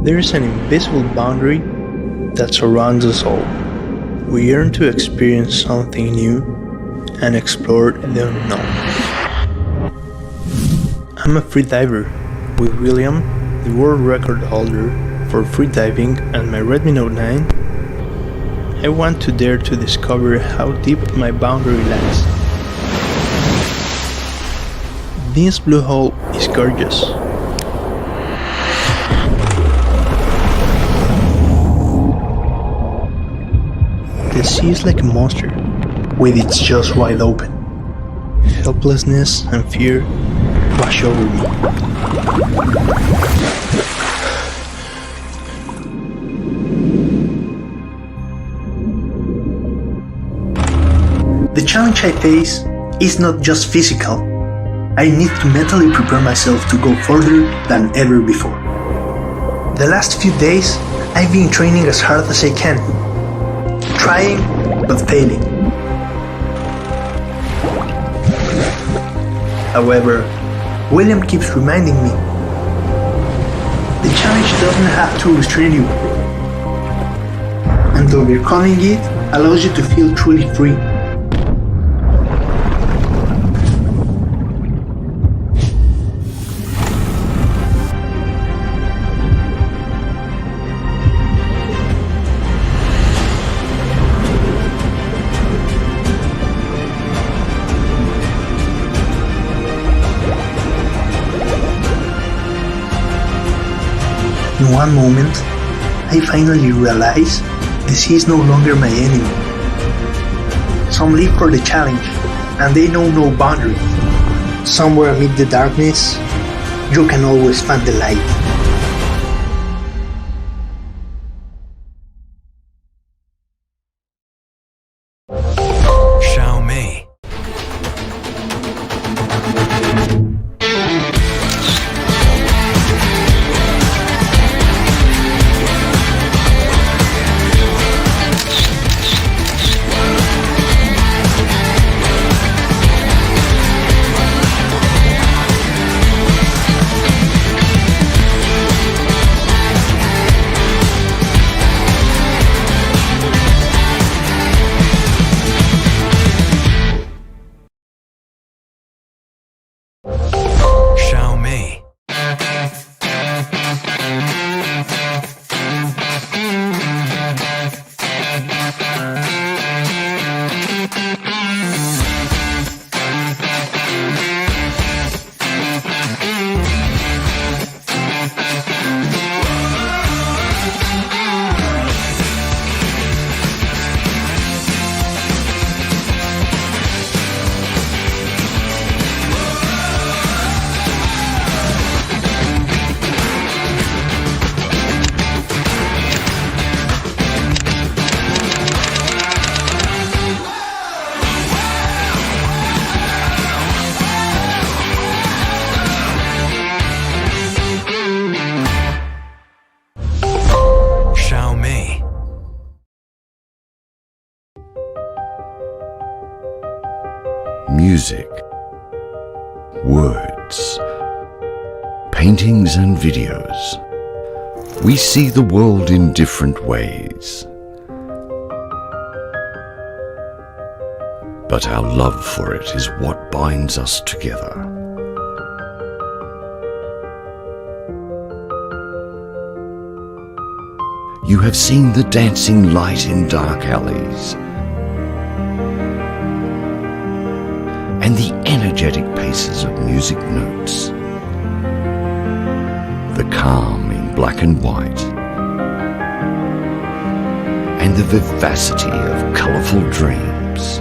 There is an invisible boundary that surrounds us all. We yearn to experience something new and explore the unknown. I'm a freediver with William, the world record holder for freediving, and my Redmi Note 9. I want to dare to discover how deep my boundary lies. This blue hole is gorgeous. The sea is like a monster, with its jaws wide open. Helplessness and fear wash over me. The challenge I face is not just physical. I need to mentally prepare myself to go further than ever before. The last few days, I've been training as hard as I can. Trying, but failing. However, William keeps reminding me, the challenge doesn't have to restrain you, and overcoming it allows you to feel truly free. In one moment, I finally realize the sea is no longer my enemy. Some live for the challenge, and they know no boundary. Somewhere amid the darkness, you can always find the light. Music, words, paintings and videos. We see the world in different ways. But our love for it is what binds us together. You have seen the dancing light in dark alleys, and the energetic paces of music notes, the calm in black and white, and the vivacity of colourful dreams.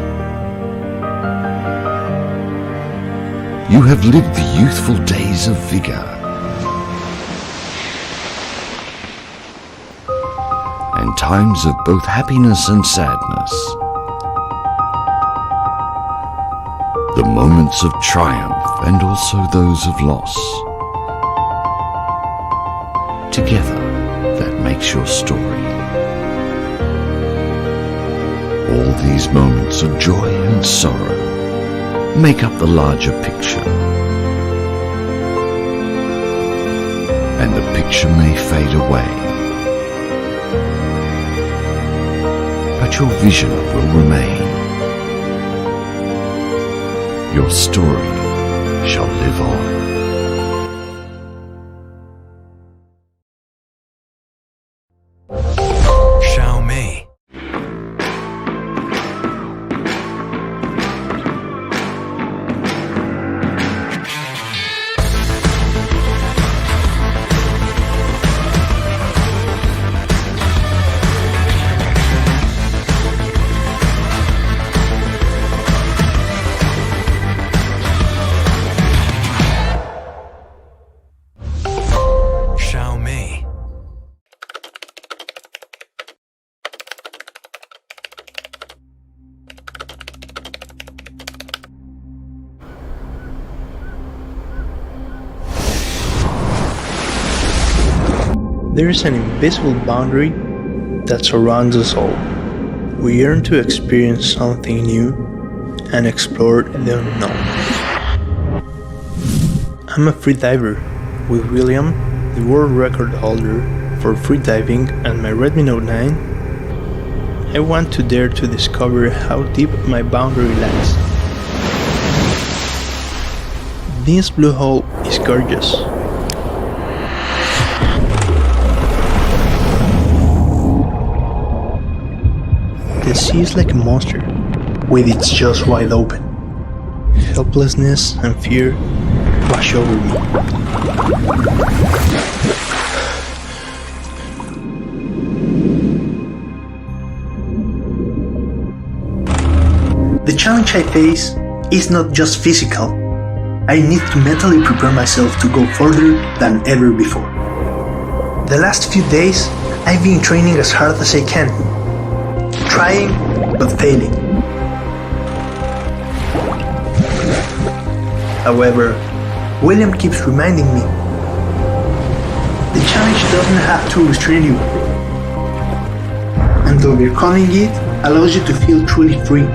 You have lived the youthful days of vigour and times of both happiness and sadness. The moments of triumph and also those of loss. Together, that makes your story. All these moments of joy and sorrow make up the larger picture. and the picture may fade away, but your vision will remain. Your story shall live on. There is an invisible boundary that surrounds us all. We yearn to experience something new and explore the unknown. I'm a free diver with William, the world record holder for free diving, and my Redmi Note 9. I want to dare to discover how deep my boundary lies. This blue hole is gorgeous. The sea is like a monster, with its jaws wide open. Helplessness and fear wash over me. The challenge I face is not just physical. I need to mentally prepare myself to go further than ever before. The last few days, I've been training as hard as I can. Trying, but failing. However, William keeps reminding me, the challenge doesn't have to restrain you, and overcoming it allows you to feel truly free.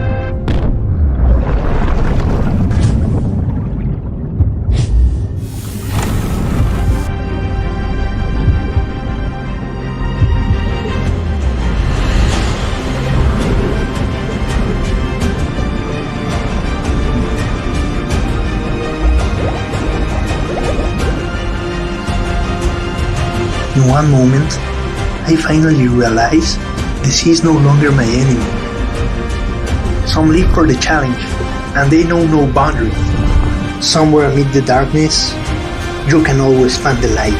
In one moment, I finally realize the sea is no longer my enemy. Some live for the challenge, and they know no boundary. Somewhere amid the darkness, you can always find the light.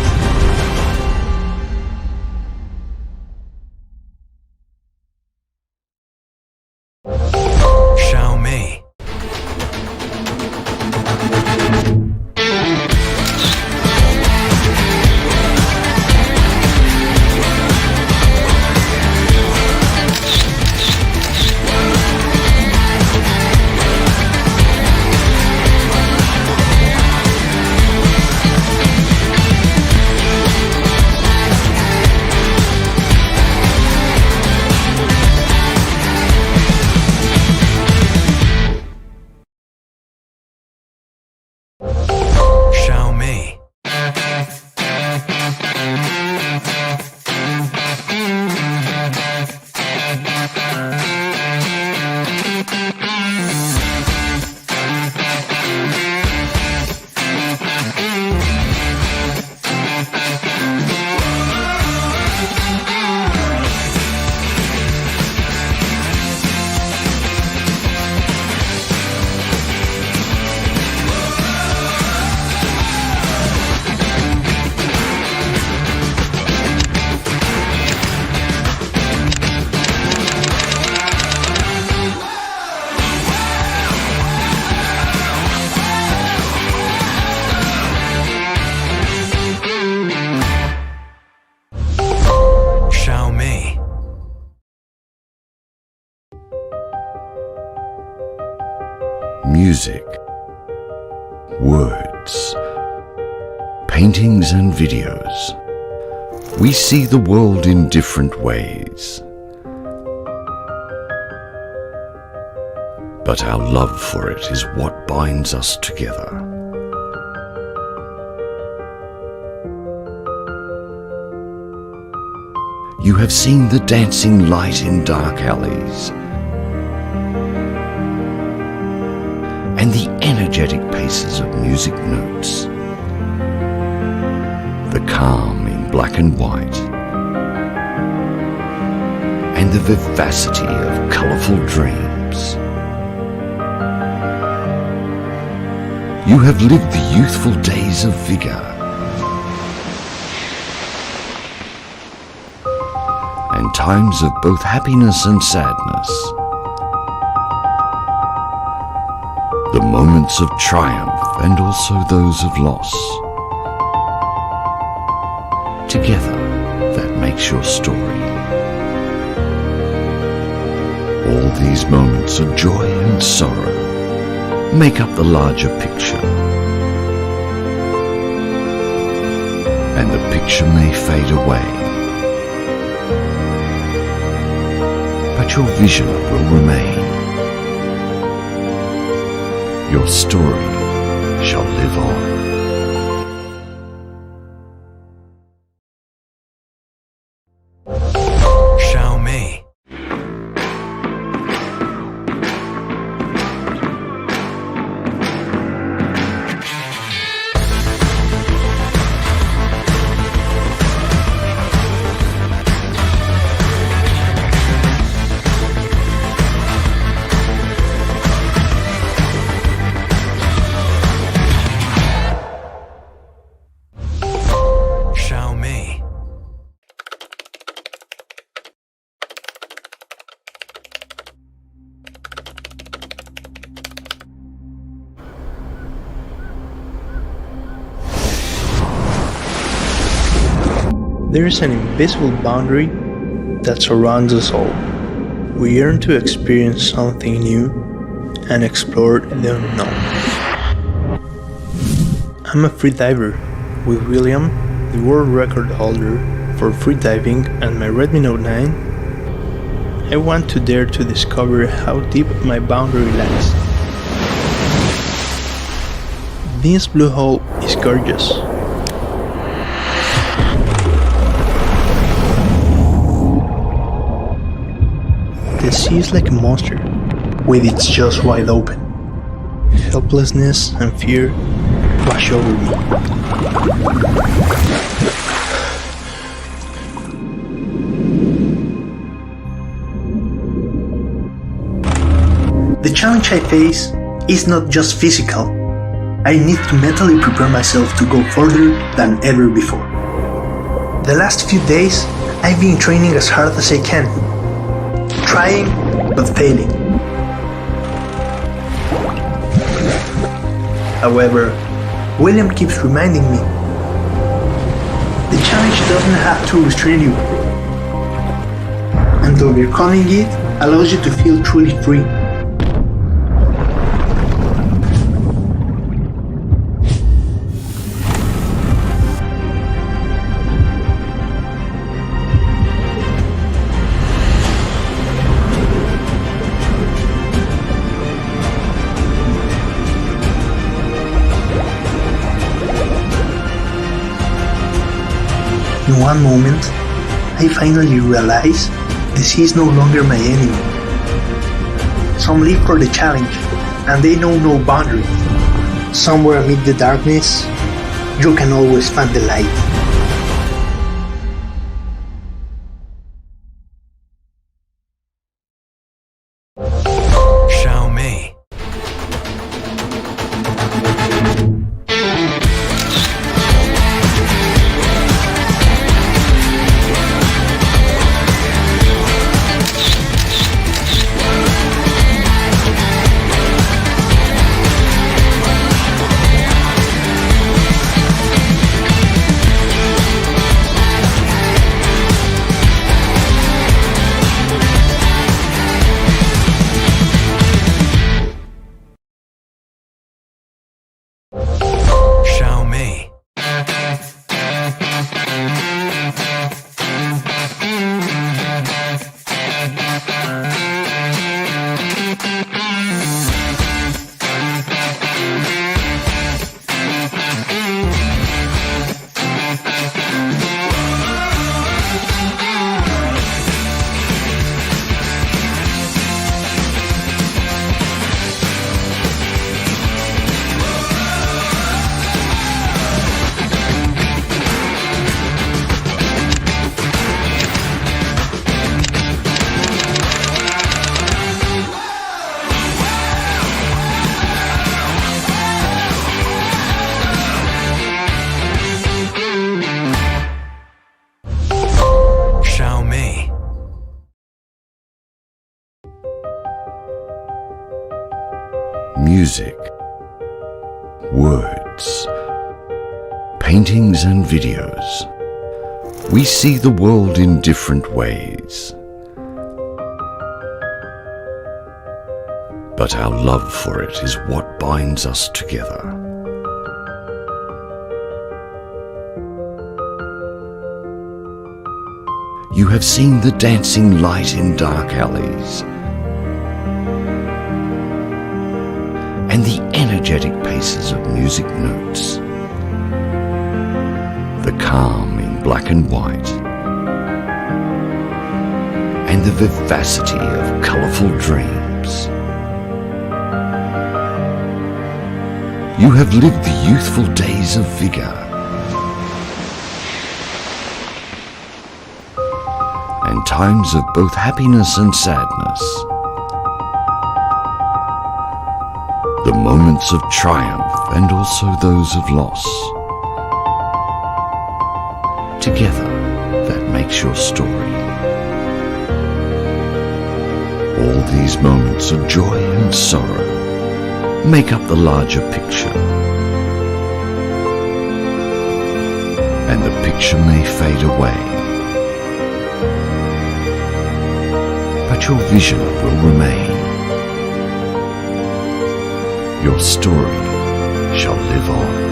Music, words, paintings and videos. We see the world in different ways. But our love for it is what binds us together. You have seen the dancing light in dark alleys and the energetic paces of music notes, the calm in black and white, and the vivacity of colourful dreams. You have lived the youthful days of vigour and times of both happiness and sadness, the moments of triumph and also those of loss. Together, that makes your story. All these moments of joy and sorrow make up the larger picture. And the picture may fade away, but your vision will remain. Your story shall live on. There is an invisible boundary that surrounds us all. We yearn to experience something new and explore the unknown. I'm a free diver with William, the world record holder for free diving, and my Redmi Note 9. I want to dare to discover how deep my boundary lies. This blue hole is gorgeous. The sea is like a monster, with its jaws wide open. Helplessness and fear wash over me. The challenge I face is not just physical. I need to mentally prepare myself to go further than ever before. The last few days, I've been training as hard as I can. Trying, but failing. However, William keeps reminding me, the challenge doesn't have to restrain you, and overcoming it allows you to feel truly free. In one moment, I finally realize the sea is no longer my enemy. Some live for the challenge, and they know no boundary. Somewhere amid the darkness, you can always find the light. music, words, paintings and videos. We see the world in different ways. But our love for it is what binds us together. You have seen the dancing light in dark alleys, and the energetic paces of music notes, the calm in black and white, and the vivacity of colourful dreams. You have lived the youthful days of vigour and times of both happiness and sadness, the moments of triumph and also those of loss. Together, that makes your story. All these moments of joy and sorrow make up the larger picture. And the picture may fade away, but your vision will remain. Your story shall live on.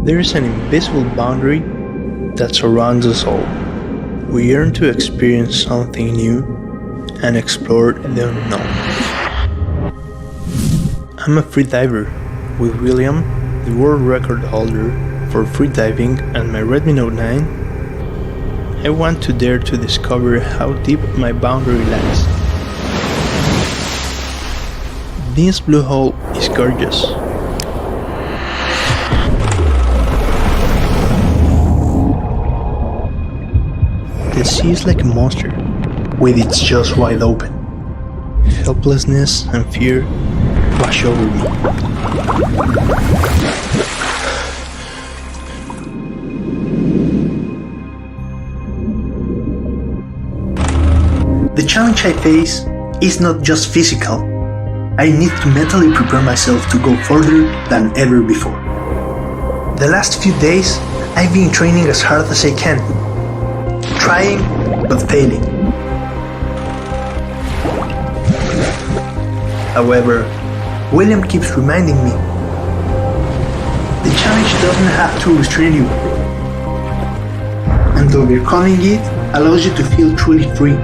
There is an invisible boundary that surrounds us all. We yearn to experience something new and explore the unknown. I'm a freediver with William, the world record holder for freediving, and my Redmi Note 9. I want to dare to discover how deep my boundary lies. This blue hole is gorgeous. The sea is like a monster, with its jaws wide open. Helplessness and fear wash over me. The challenge I face is not just physical. I need to mentally prepare myself to go further than ever before. The last few days, I've been training as hard as I can. Trying, but failing. However, William keeps reminding me, the challenge doesn't have to restrain you, and overcoming it allows you to feel truly free.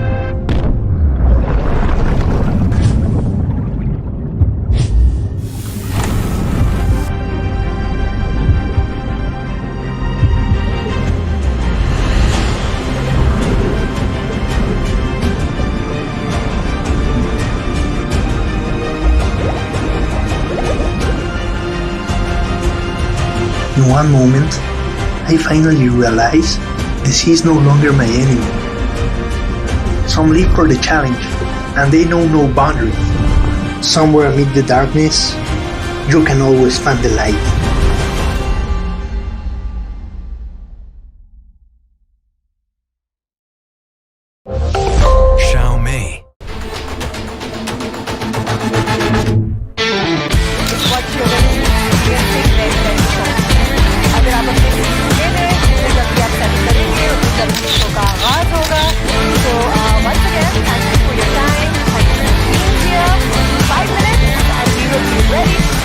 In one moment, I finally realize the sea is no longer my enemy. Some live for the challenge, and they know no boundaries. Somewhere amid the darkness, you can always find the light.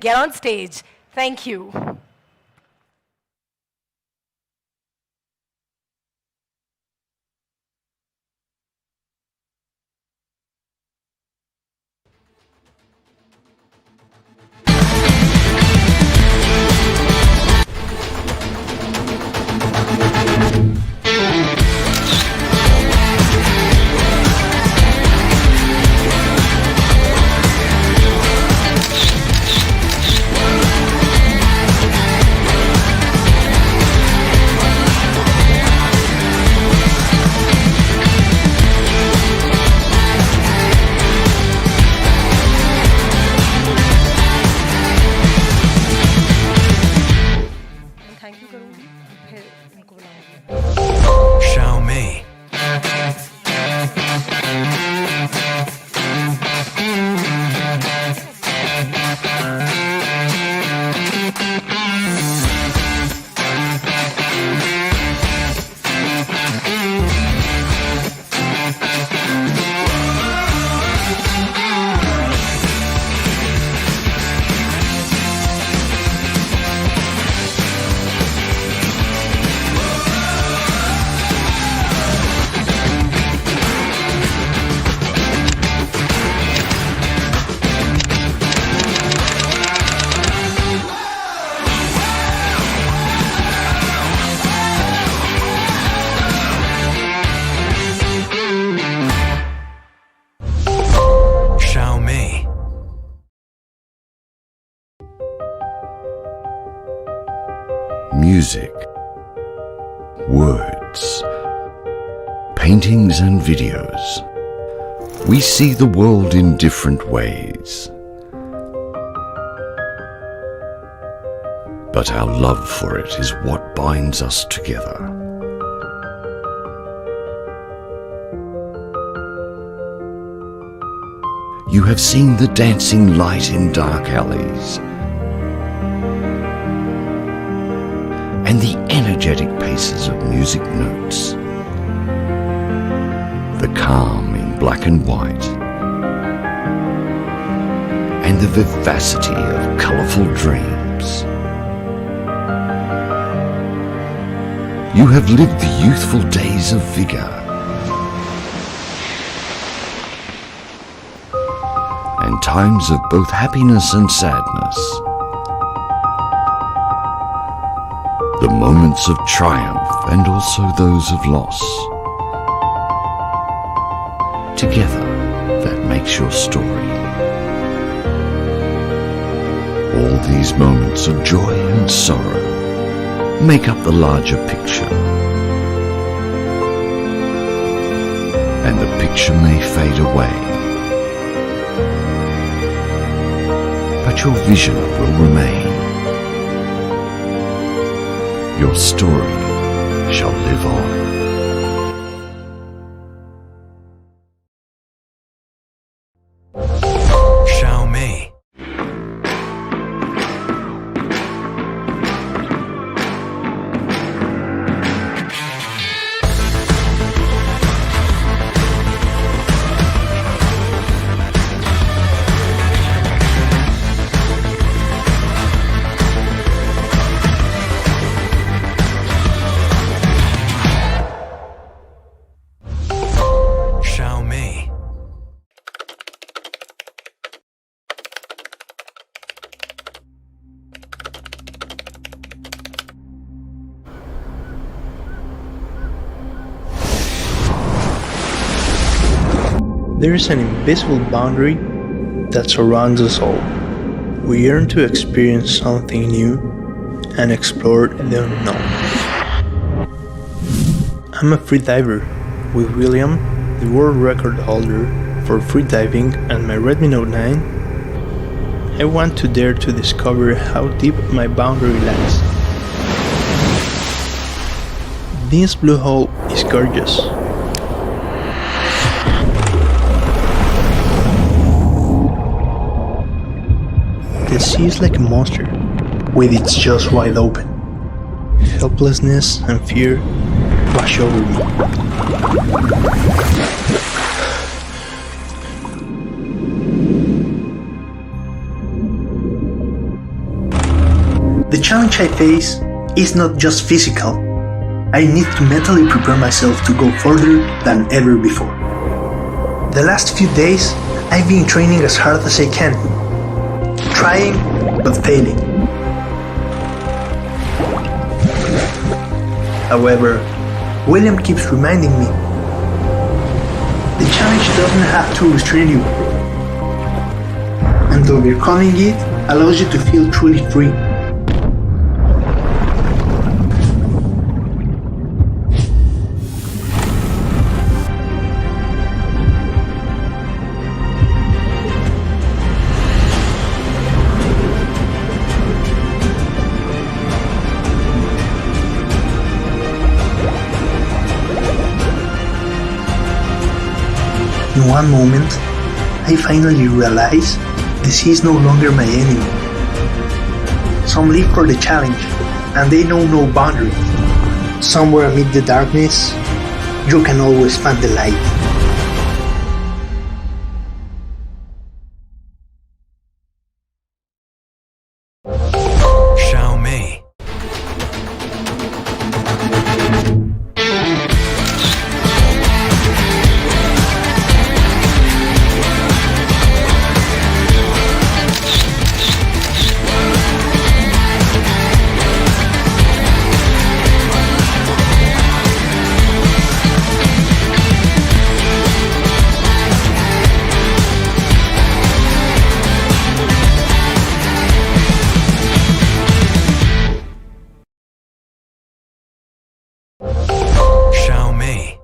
Get on stage. Thank you. Xiaomi. Xiaomi. Music, words, paintings and videos. We see the world in different ways. But our love for it is what binds us together. You have seen the dancing light in dark alleys, and the energetic paces of music notes, the calm in black and white, and the vivacity of colourful dreams. You have lived the youthful days of vigour and times of both happiness and sadness, the moments of triumph and also those of loss. Together, that makes your story. All these moments of joy and sorrow make up the larger picture. And the picture may fade away, but your vision will remain. Your story shall live on. Xiaomi. Xiaomi. There is an invisible boundary that surrounds us all. We yearn to experience something new and explore the unknown. I'm a free diver with William, the world record holder for free diving, and my Redmi Note 9. I want to dare to discover how deep my boundary lies. This blue hole is gorgeous. The sea is like a monster, with its jaws wide open. Helplessness and fear wash over me. The challenge I face is not just physical. I need to mentally prepare myself to go further than ever before. The last few days, I've been training as hard as I can, trying but failing. However, William keeps reminding me, the challenge doesn't have to restrain you, and overcoming it allows you to feel truly free. In one moment, I finally realize the sea is no longer my enemy. Some live for the challenge, and they know no boundary. Somewhere amid the darkness, you can always find the light. Xiaomei. Xiaomei.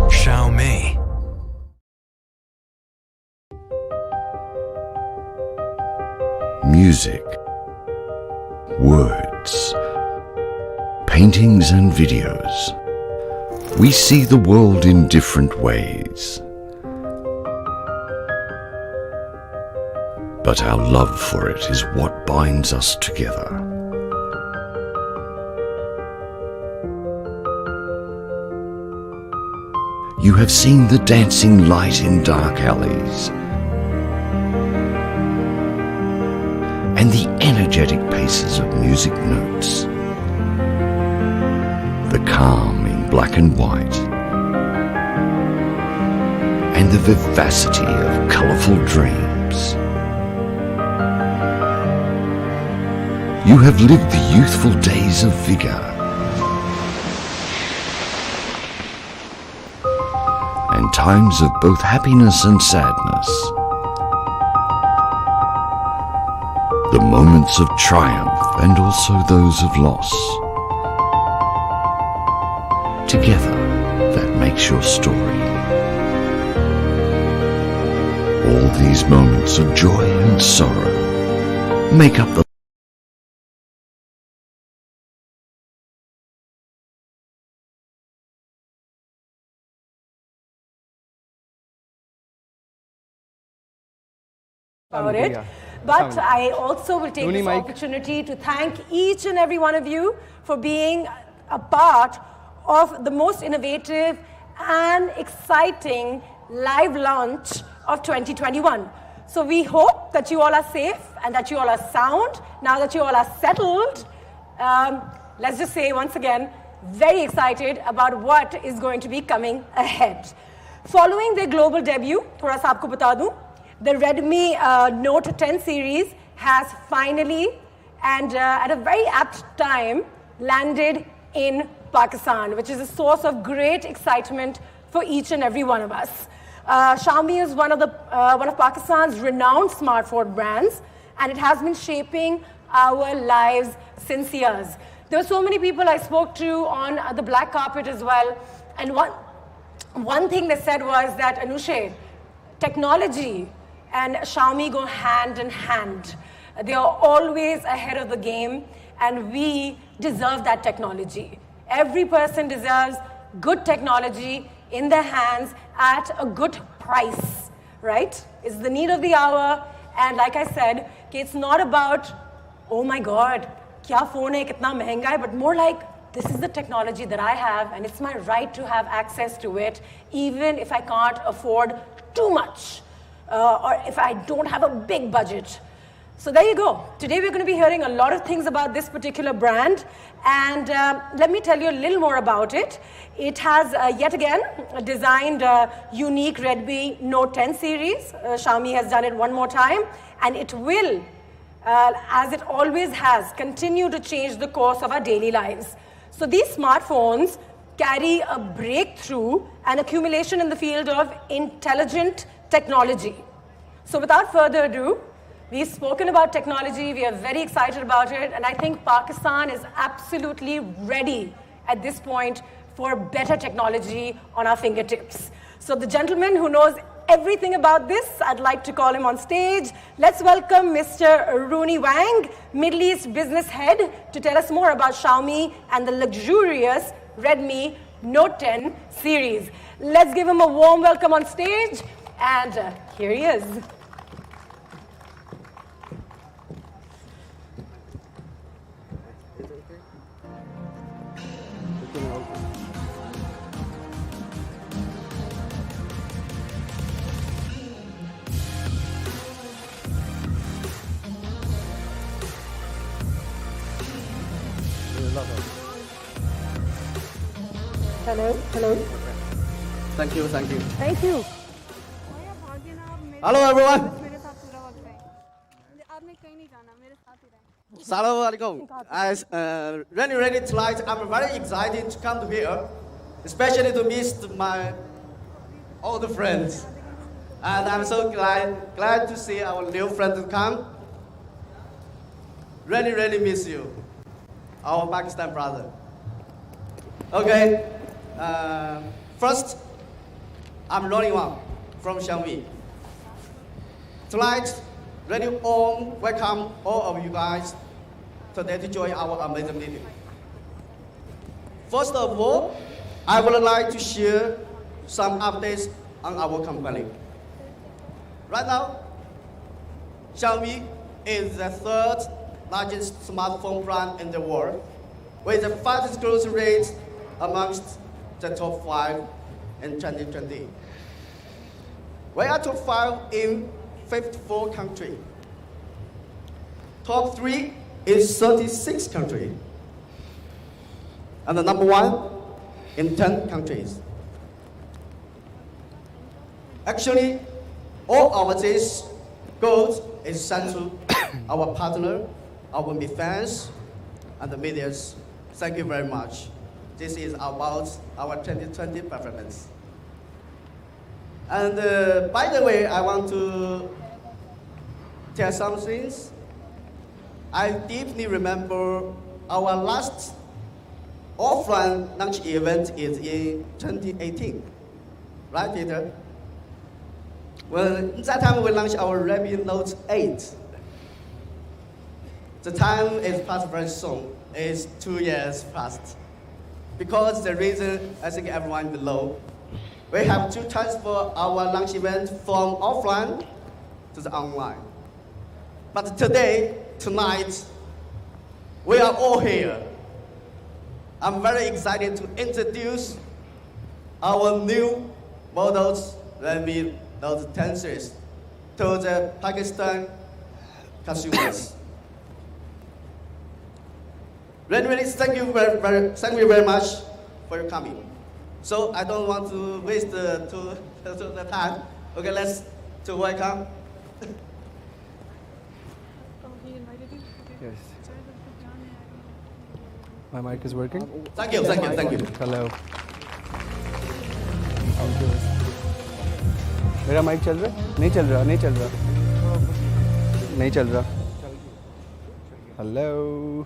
Xiaomei. Music, words, paintings and videos. We see the world in different ways. But our love for it is what binds us together. You have seen the dancing light in dark alleys, and the energetic paces of music notes, the calm in black and white, and the vivacity of colorful dreams. You have lived the youthful days of vigor and times of both happiness and sadness, the moments of triumph and also those of loss. Together, that makes your story. All these moments of joy and sorrow make up the about it. But I also will take this opportunity to thank each and every one of you for being a part of the most innovative and exciting live launch of 2021. So we hope that you all are safe and that you all are sound. Now that you all are settled, let's just say once again, very excited about what is going to be coming ahead. Following their global debut, thoda sa aapko bata दूं, the Redmi Note 10 series has finally and at a very apt time landed in Pakistan, which is a source of great excitement for each and every one of us. Xiaomi is one of Pakistan's renowned smartphone brands, and it has been shaping our lives since years. There were so many people I spoke to on the black carpet as well, and one thing they said was that, Anushe, technology and Xiaomi go hand in hand. They are always ahead of the game, and we deserve that technology. Every person deserves good technology in their hands at a good price, right? It's the need of the hour, and like I said, it's not about, oh my God, kya phone hai, kitna mehenga hai, but more like, this is the technology that I have, and it's my right to have access to it, even if I can't afford too much. Or if I don't have a big budget. So there you go. Today we're going to be hearing a lot of things about this particular brand, and let me tell you a little more about it. It has yet again designed a unique Redmi Note 10 series. Xiaomi has done it one more time, and it will, as it always has, continue to change the course of our daily lives. So these smartphones carry a breakthrough and accumulation in the field of intelligent technology. So without further ado, we've spoken about technology, we are very excited about it, and I think Pakistan is absolutely ready at this point for better technology on our fingertips. So the gentleman who knows everything about this, I'd like to call him on stage. Let's welcome Mr. Rooney Wang, Middle East business head, to tell us more about Xiaomi and the luxurious Redmi Note 10 series. Let's give him a warm welcome on stage, and here he is. Hello, hello. Thank you, thank you. Thank you. Hello everyone. Assalamu alaikum. As really tonight, I'm very excited to come to here, especially to meet my old friends. And I'm so glad to see our new friends come. Really miss you, our Pakistan brother. Okay. First, I'm Rooney Wang from Xiaomi. Tonight, really welcome all of you guys today to join our amazing meeting. First of all, I would like to share some updates on our company. Right now, Xiaomi is the third largest smartphone brand in the world, with the fastest growth rate amongst the top 5 in 2020. We are top 5 in 54 countries. Top 3 is 36 countries. And the number 1 in 10 countries. Actually, all of this goals is thanks to our partner, our fans, and the media. Thank you very much. This is about our 2020 performance. And by the way, I want to tell some things. I deeply remember our last offline launch event is in 2018. Right, Peter? Well, that time we launched our Redmi Note 8. The time is passed very soon. It's 2 years past. Because the reason, I think everyone below, we have to transfer our launch event from offline to the online. But tonight, we are all here. I'm very excited to introduce our new models, Redmi Note 10 series, to the Pakistan consumers. Really, thank you very much for your coming. So I don't want to waste the time. Okay, let's welcome. Yes. My mic is working? Thank you. Hello. मेरा mic चल रहा है? नहीं चल रहा. Hello.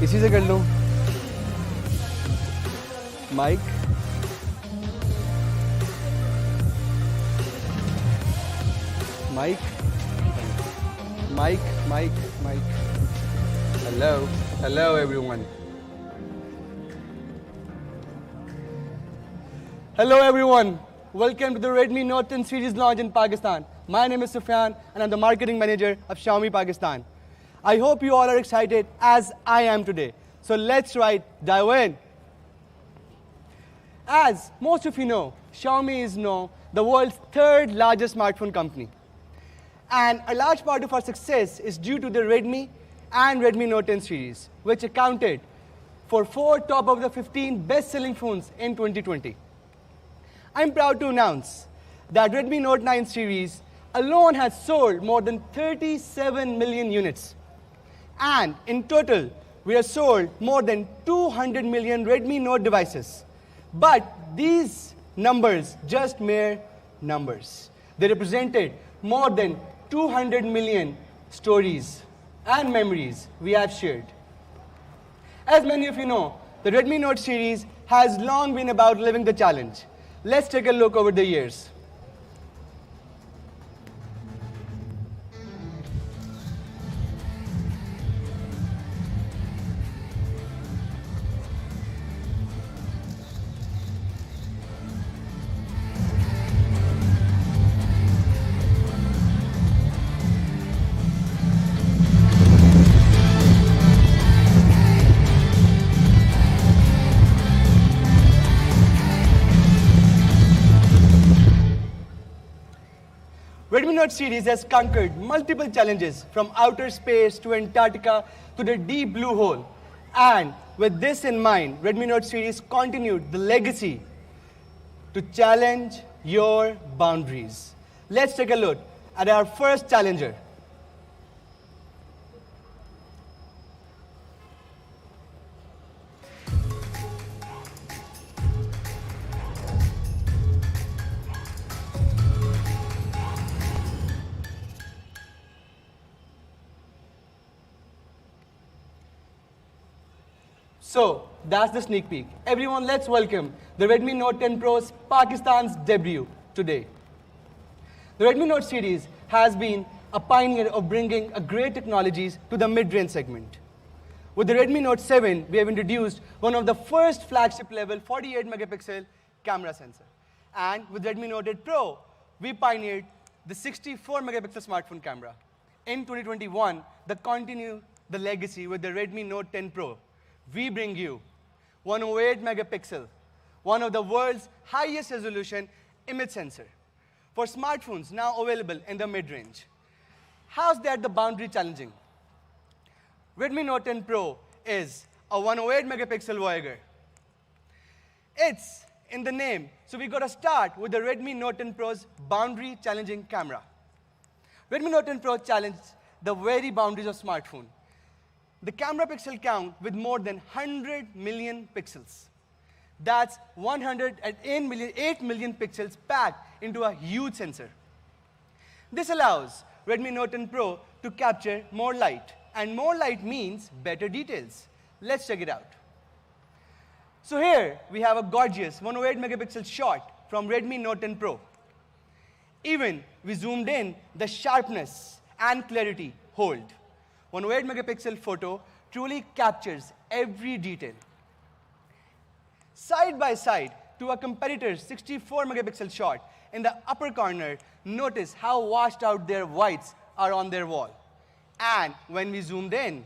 इसी से कर लो. Mic. Hello everyone. Welcome to the Redmi Note 10 series launch in Pakistan. My name is Sufyan and I'm the marketing manager of Xiaomi Pakistan. I hope you all are excited as I am today. So let's dive in. As most of you know, Xiaomi is now the world's third largest smartphone company. And a large part of our success is due to the Redmi and Redmi Note 10 series, which accounted for 4 top of the 15 best-selling phones in 2020. I'm proud to announce that Redmi Note 9 series alone has sold more than 37 million units. And in total, we have sold more than 200 million Redmi Note devices. But these numbers just mere numbers. They represented more than 200 million stories and memories we have shared. As many of you know, the Redmi Note series has long been about living the challenge. Let's take a look over the years. Redmi Note series has conquered multiple challenges from outer space to Antarctica to the deep blue hole. And with this in mind, Redmi Note series continued the legacy to challenge your boundaries. Let's take a look at our first challenger. So, that's the sneak peek. Everyone, let's welcome the Redmi Note 10 Pro's Pakistan's debut today. The Redmi Note series has been a pioneer of bringing great technologies to the mid-range segment. With the Redmi Note 7, we have introduced one of the first flagship-level 48-megapixel camera sensor. And with Redmi Note 8 Pro, we pioneered the 64-megapixel smartphone camera. In 2021, they continue the legacy with the Redmi Note 10 Pro. We bring you 108 megapixel, one of the world's highest resolution image sensor for smartphones now available in the mid-range. How's that the boundary challenging? Redmi Note 10 Pro is a 108 megapixel Voyager. It's in the name, so we got to start with the Redmi Note 10 Pro's boundary challenging camera. Redmi Note 10 Pro challenged the very boundaries of smartphone. The camera pixel count with more than 100 million pixels. That's 108 million pixels packed into a huge sensor. This allows Redmi Note 10 Pro to capture more light, and more light means better details. Let's check it out. So here we have a gorgeous 108 megapixel shot from Redmi Note 10 Pro. Even we zoomed in, the sharpness and clarity hold. 108 megapixel photo truly captures every detail. Side by side to a competitor's 64 megapixel shot, in the upper corner, notice how washed out their whites are on their wall. And when we zoomed in,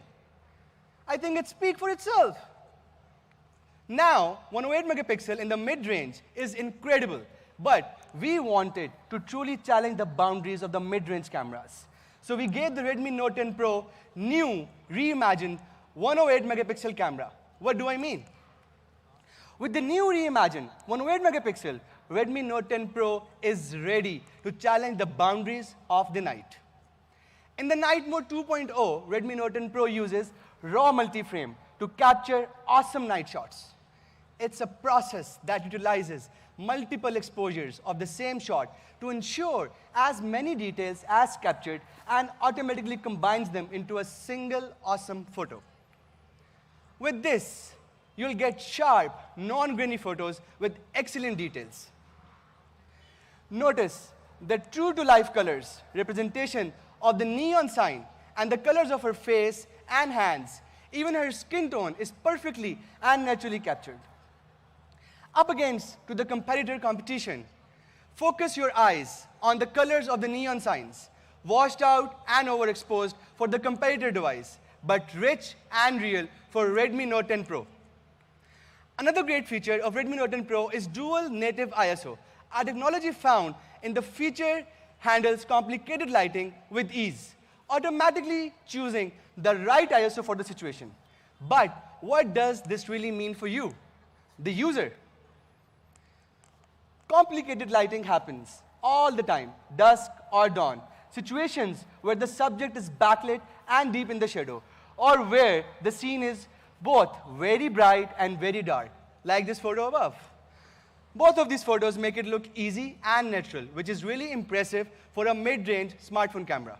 I think it speaks for itself. Now, 108 megapixel in the mid-range is incredible, but we wanted to truly challenge the boundaries of the mid-range cameras. So we gave the Redmi Note 10 Pro new, reimagined 108 megapixel camera. What do I mean? With the new reimagined 108 megapixel, Redmi Note 10 Pro is ready to challenge the boundaries of the night. In the night mode 2.0, Redmi Note 10 Pro uses raw multi-frame to capture awesome night shots. It's a process that utilizes multiple exposures of the same shot to ensure as many details as captured and automatically combines them into a single awesome photo. With this, you'll get sharp, non-grainy photos with excellent details. Notice the true-to-life colors, representation of the neon sign and the colors of her face and hands. Even her skin tone is perfectly and naturally captured. Up against to the competitor competition, focus your eyes on the colors of the neon signs, washed out and overexposed for the competitor device. but rich and real for Redmi Note 10 Pro. Another great feature of Redmi Note 10 Pro is dual native ISO, a technology found in the feature handles complicated lighting with ease, automatically choosing the right ISO for the situation. But what does this really mean for you, the user? Complicated lighting happens all the time, dusk or dawn, situations where the subject is backlit and deep in the shadow, or where the scene is both very bright and very dark, like this photo above. Both of these photos make it look easy and natural, which is really impressive for a mid-range smartphone camera.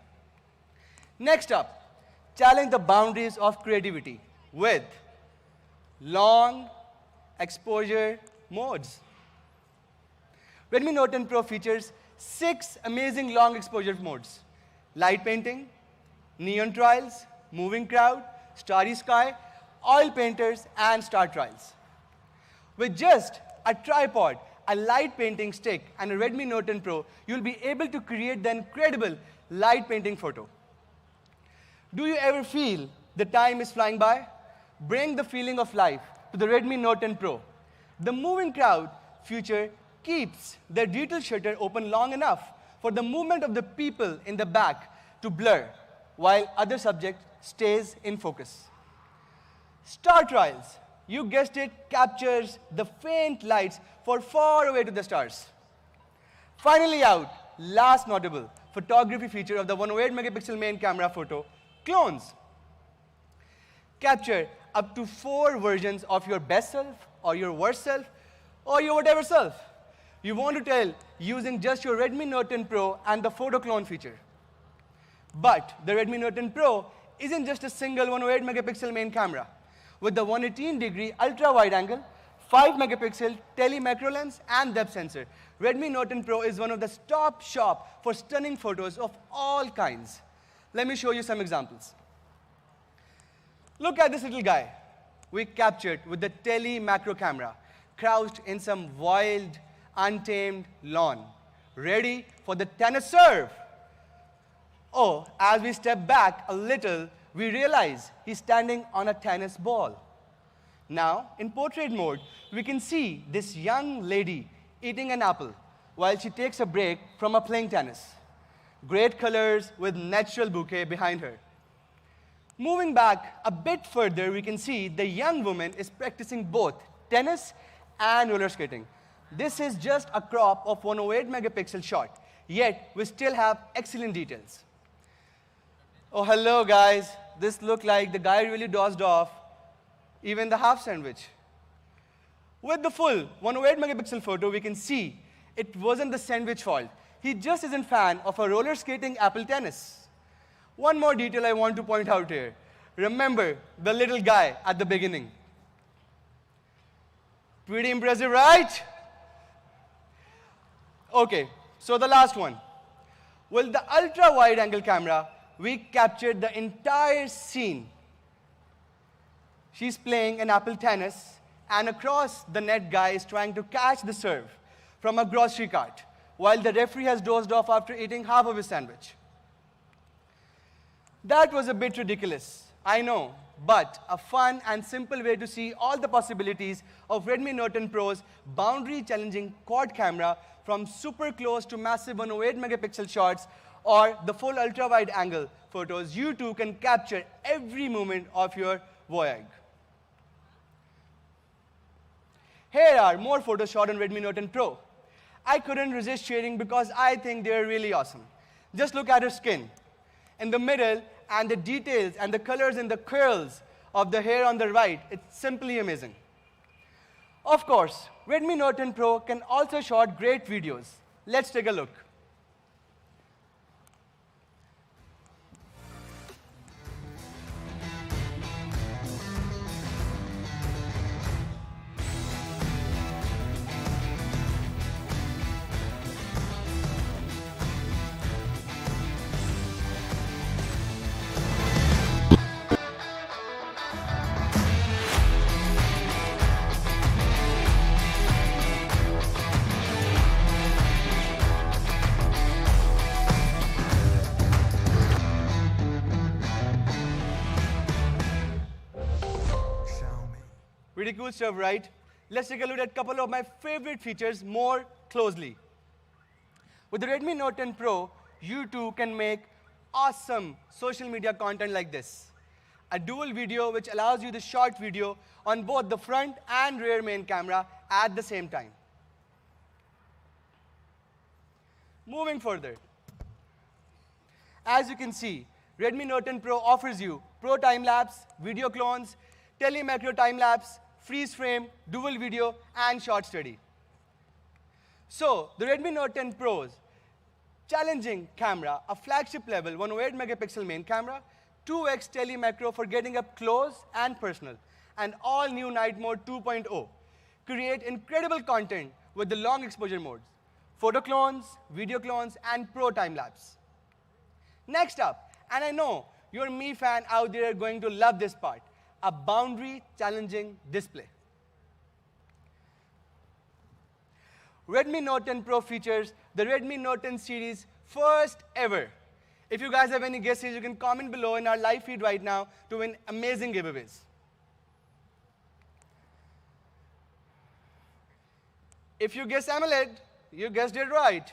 Next up, challenge the boundaries of creativity with long exposure modes. Redmi Note 10 Pro features 6 amazing long exposure modes: light painting, neon trials, moving crowd, starry sky, oil painters, and star trials. With just a tripod, a light painting stick, and a Redmi Note 10 Pro, you'll be able to create the incredible light painting photo. Do you ever feel the time is flying by? Bring the feeling of life to the Redmi Note 10 Pro. The moving crowd feature keeps the detail shutter open long enough for the movement of the people in the back to blur, while other subject stays in focus. Star trials, you guessed it, captures the faint lights for far away to the stars. Finally out, last notable photography feature of the 108 megapixel main camera photo, clones. Capture up to 4 versions of your best self, or your worst self, or your whatever self you want to tell using just your Redmi Note 10 Pro and the photo clone feature. But the Redmi Note 10 Pro isn't just a single 108 megapixel main camera. With the 118-degree ultra-wide angle, 5 megapixel tele-macro lens, and depth sensor, Redmi Note 10 Pro is one of the top shop for stunning photos of all kinds. Let me show you some examples. Look at this little guy we captured with the tele-macro camera, crouched in some wild, untamed lawn, ready for the tennis serve. Oh, as we step back a little, we realize he's standing on a tennis ball. Now, in portrait mode, we can see this young lady eating an apple while she takes a break from playing tennis. Great colors with natural bouquet behind her. Moving back a bit further, we can see the young woman is practicing both tennis and roller skating. This is just a crop of 108 megapixel shot, yet we still have excellent details. Oh, hello, guys. This looked like the guy really dozed off, even the half sandwich. With the full 108 megapixel photo, we can see it wasn't the sandwich fault. He just isn't a fan of a roller skating apple tennis. One more detail I want to point out here. Remember the little guy at the beginning. Pretty impressive, right? Okay, so the last one. With the ultra-wide angle camera, we captured the entire scene. She's playing an apple tennis, and across the net guy is trying to catch the serve from a grocery cart, while the referee has dozed off after eating half of his sandwich. That was a bit ridiculous, I know, but a fun and simple way to see all the possibilities of Redmi Note 10 Pro's boundary-challenging quad camera, from super close to massive 108 megapixel shots or the full ultra-wide angle photos. You too can capture every moment of your voyage. Here are more photos shot on Redmi Note 10 Pro. I couldn't resist sharing because I think they're really awesome. Just look at her skin in the middle and the details and the colors in the curls of the hair on the right. It's simply amazing. Of course, Redmi Note 10 Pro can also shoot great videos. Let's take a look. Really cool stuff, right? Let's take a look at a couple of my favorite features more closely. With the Redmi Note 10 Pro, you too can make awesome social media content like this. A dual video which allows you the short video on both the front and rear main camera at the same time. Moving further, as you can see, Redmi Note 10 Pro offers you Pro time-lapse, video clones, tele-macro time-lapse, freeze frame, dual video, and short study. So, the Redmi Note 10 Pro's challenging camera, a flagship level 108 megapixel main camera, 2x tele-macro for getting up close and personal, and all new night mode 2.0 create incredible content with the long exposure modes, photo clones, video clones, and pro time-lapse. Next up, and I know you're a Mi fan out there going to love this part, a boundary challenging display. Redmi Note 10 Pro features the Redmi Note 10 series first ever. If you guys have any guesses, you can comment below in our live feed right now to win amazing giveaways. If you guess AMOLED, you guessed it right.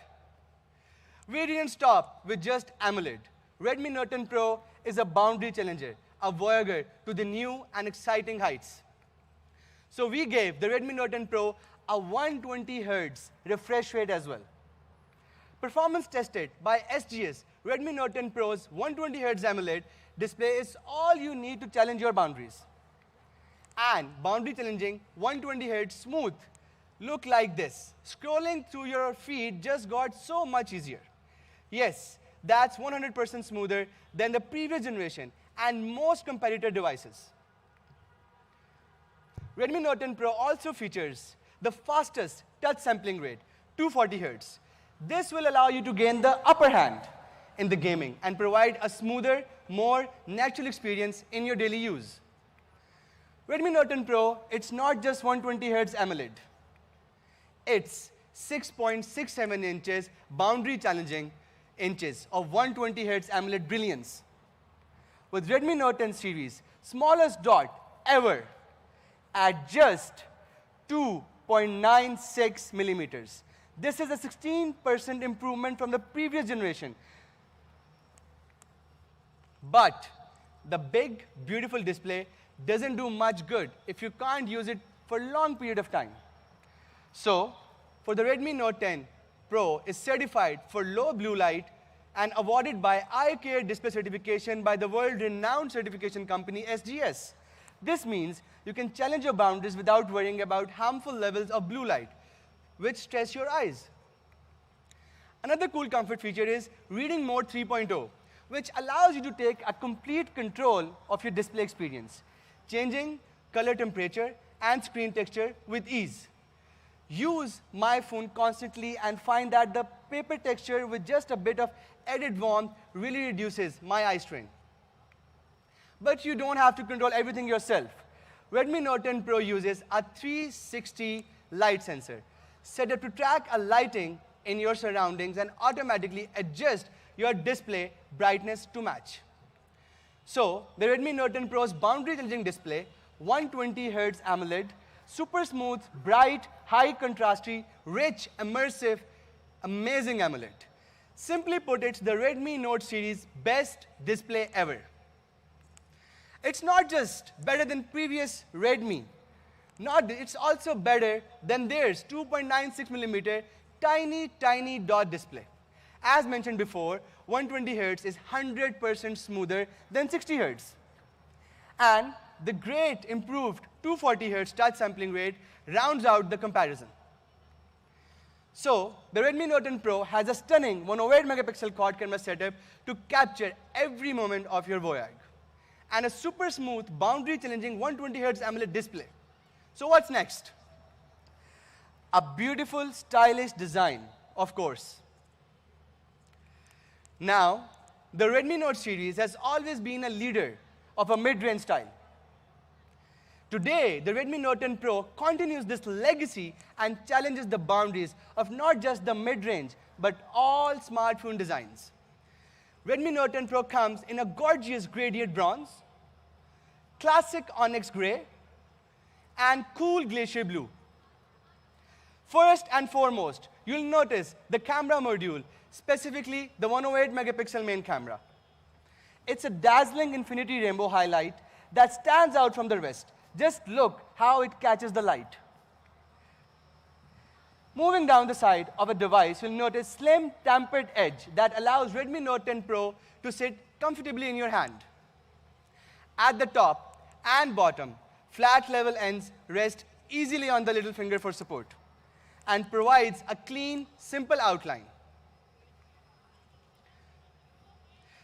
We didn't stop with just AMOLED. Redmi Note 10 Pro is a boundary challenger, a voyager to the new and exciting heights. So we gave the Redmi Note 10 Pro a 120 Hz refresh rate as well. Performance tested by SGS, Redmi Note 10 Pro's 120 Hz AMOLED display is all you need to challenge your boundaries. And boundary challenging 120 Hz smooth look like this. Scrolling through your feed just got so much easier. Yes, that's 100% smoother than the previous generation and most competitor devices. Redmi Note 10 Pro also features the fastest touch sampling rate, 240 Hz. This will allow you to gain the upper hand in the gaming and provide a smoother, more natural experience in your daily use. Redmi Note 10 Pro, it's not just 120 Hz AMOLED. It's 6.67 inches boundary challenging inches of 120 Hz AMOLED brilliance. With Redmi Note 10 series, smallest dot ever at just 2.96 millimeters. This is a 16% improvement from the previous generation. But the big, beautiful display doesn't do much good if you can't use it for a long period of time. So, for the Redmi Note 10 Pro is certified for low blue light and awarded by Eye Care Display Certification by the world-renowned certification company SGS. This means you can challenge your boundaries without worrying about harmful levels of blue light, which stress your eyes. Another cool comfort feature is Reading Mode 3.0, which allows you to take a complete control of your display experience, changing color temperature and screen texture with ease. Use my phone constantly and find that the paper texture with just a bit of added warmth really reduces my eye strain. But you don't have to control everything yourself. Redmi Note 10 Pro uses a 360 light sensor set up to track a lighting in your surroundings and automatically adjust your display brightness to match. So, the Redmi Note 10 Pro's boundary challenging display, 120 Hz AMOLED, super smooth, bright, high contrasty, rich, immersive, amazing AMOLED. Simply put, it's the Redmi Note series' best display ever. It's not just better than previous Redmi. It's also better than theirs 2.96 millimeter tiny dot display. As mentioned before, 120 Hz is 100% smoother than 60 Hz. And the great improved 240 Hz touch sampling rate rounds out the comparison. So, the Redmi Note 10 Pro has a stunning 108 megapixel quad camera setup to capture every moment of your voyage, and a super smooth, boundary challenging 120 Hz AMOLED display. So what's next? A beautiful, stylish design, of course. Now, the Redmi Note series has always been a leader of a mid-range style. Today, the Redmi Note 10 Pro continues this legacy and challenges the boundaries of not just the mid-range, but all smartphone designs. Redmi Note 10 Pro comes in a gorgeous gradient bronze, classic onyx gray, and cool glacier blue. First and foremost, you'll notice the camera module, specifically the 108 megapixel main camera. It's a dazzling infinity rainbow highlight that stands out from the rest. Just look how it catches the light. Moving down the side of a device, you'll notice slim tampered edge that allows Redmi Note 10 Pro to sit comfortably in your hand. At the top and bottom, flat level ends rest easily on the little finger for support and provides a clean, simple outline.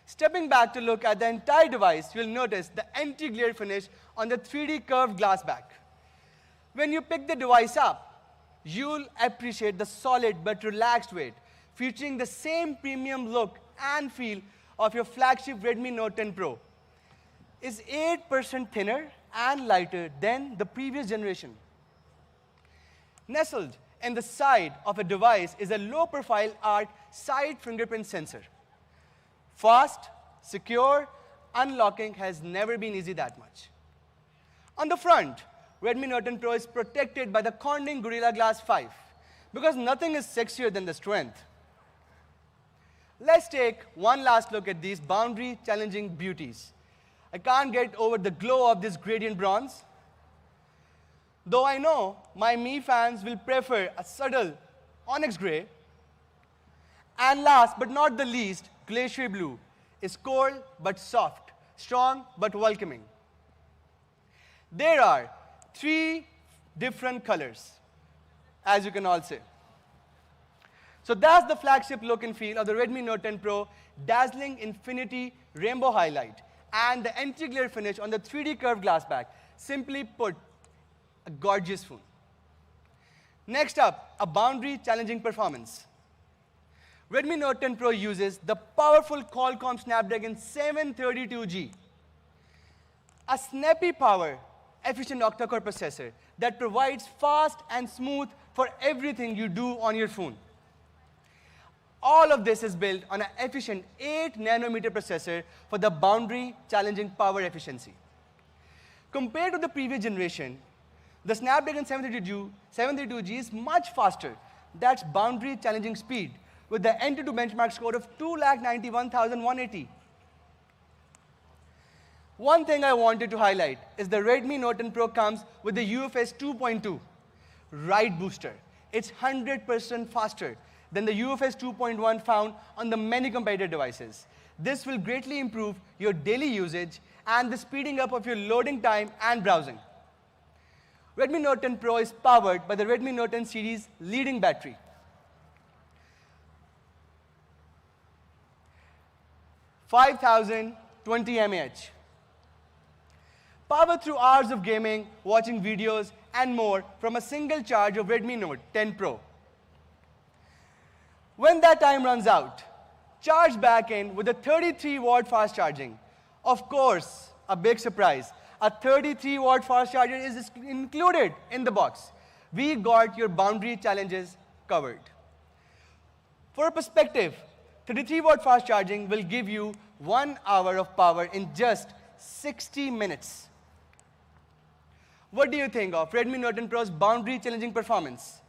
Stepping back to look at the entire device, you'll notice the anti-glare finish on the 3D curved glass back. When you pick the device up, you'll appreciate the solid but relaxed weight, featuring the same premium look and feel of your flagship Redmi Note 10 Pro. It's 8% thinner and lighter than the previous generation. Nestled in the side of a device is a low-profile ARC side fingerprint sensor. Fast, secure, unlocking has never been easy that much. On the front, Redmi Note 10 Pro is protected by the Corning Gorilla Glass 5 because nothing is sexier than the strength. Let's take one last look at these boundary-challenging beauties. I can't get over the glow of this gradient bronze. Though I know my Mi fans will prefer a subtle onyx gray. And last but not the least, glacier blue is cold but soft, strong but welcoming. There are 3 different colors, as you can all see. So that's the flagship look and feel of the Redmi Note 10 Pro, dazzling infinity rainbow highlight, and the anti-glare finish on the 3D curved glass back. Simply put, a gorgeous phone. Next up, a boundary-challenging performance. Redmi Note 10 Pro uses the powerful Qualcomm Snapdragon 732G, a snappy power, efficient octa-core processor that provides fast and smooth for everything you do on your phone. All of this is built on an efficient 8-nanometer processor for the boundary-challenging power efficiency. Compared to the previous generation, the Snapdragon 732G is much faster. That's boundary-challenging speed, with the N2 benchmark score of 291,180. One thing I wanted to highlight is the Redmi Note 10 Pro comes with the UFS 2.2 Ride Booster. It's 100% faster than the UFS 2.1 found on the many competitor devices. This will greatly improve your daily usage and the speeding up of your loading time and browsing. Redmi Note 10 Pro is powered by the Redmi Note 10 series leading battery. 5020 mAh. Power through hours of gaming, watching videos, and more from a single charge of Redmi Note 10 Pro. When that time runs out, charge back in with a 33-watt fast charging. Of course, a big surprise, a 33-watt fast charger is included in the box. We got your boundary challenges covered. For a perspective, 33-watt fast charging will give you 1 hour of power in just 60 minutes. What do you think of Redmi Note 10 Pro's boundary-challenging performance?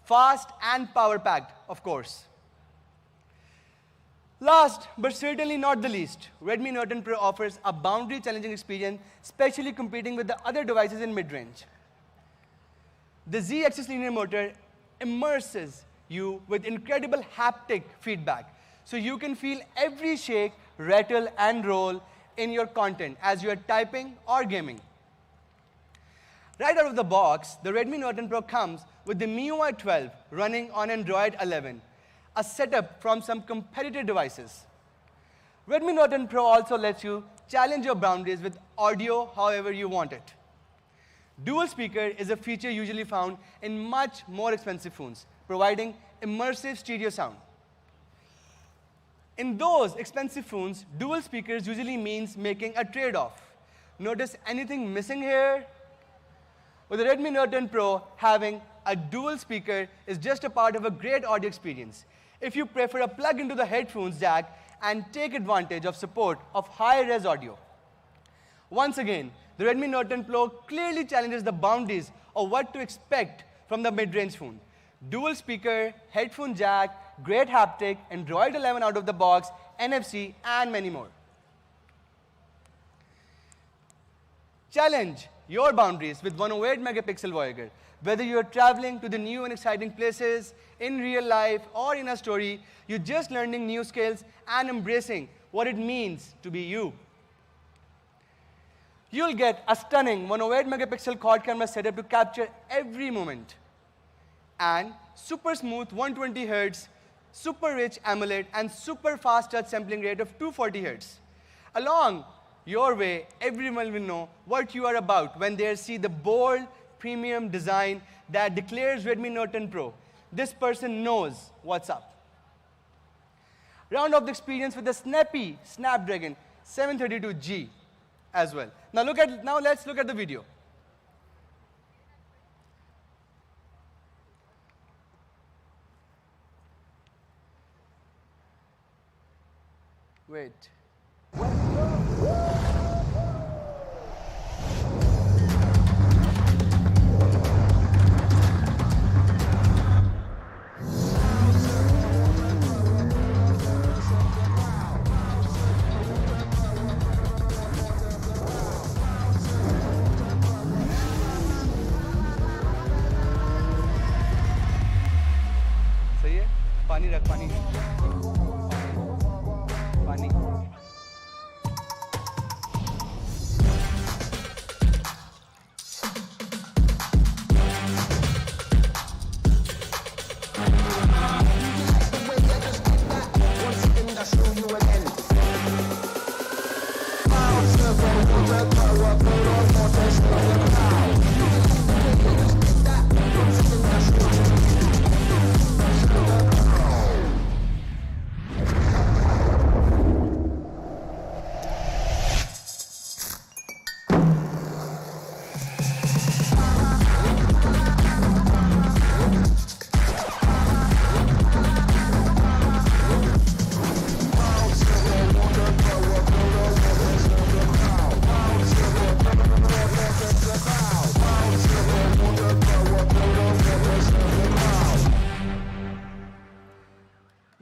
Fast and power-packed, of course. Last, but certainly not the least, Redmi Note 10 Pro offers a boundary-challenging experience, especially competing with the other devices in mid-range. The Z-axis linear motor immerses you with incredible haptic feedback, so you can feel every shake, rattle, and roll in your content as you are typing or gaming. Right out of the box, the Redmi Note 10 Pro comes with the MIUI 12 running on Android 11, a setup from some competitor devices. Redmi Note 10 Pro also lets you challenge your boundaries with audio however you want it. Dual speaker is a feature usually found in much more expensive phones, providing immersive stereo sound. In those expensive phones, dual speakers usually means making a trade-off. Notice anything missing here? With the Redmi Note 10 Pro, having a dual speaker is just a part of a great audio experience. If you prefer a plug into the headphones jack and take advantage of support of high-res audio. Once again, the Redmi Note 10 Pro clearly challenges the boundaries of what to expect from the mid-range phone. Dual speaker, headphone jack, great haptic, Android 11 out of the box, NFC, and many more. Challenge your boundaries with 108 megapixel Voyager. Whether you're traveling to the new and exciting places, in real life, or in a story, you're just learning new skills and embracing what it means to be you. You'll get a stunning 108 megapixel quad camera setup to capture every moment. And super smooth 120 Hz, super rich AMOLED, and super fast touch sampling rate of 240 Hz. Along your way, everyone will know what you are about when they see the bold, premium design that declares Redmi Note 10 Pro. This person knows what's up. Round off the experience with the snappy Snapdragon 732G as well. Now let's look at the video. Wait. सही है? पानी रख, पानी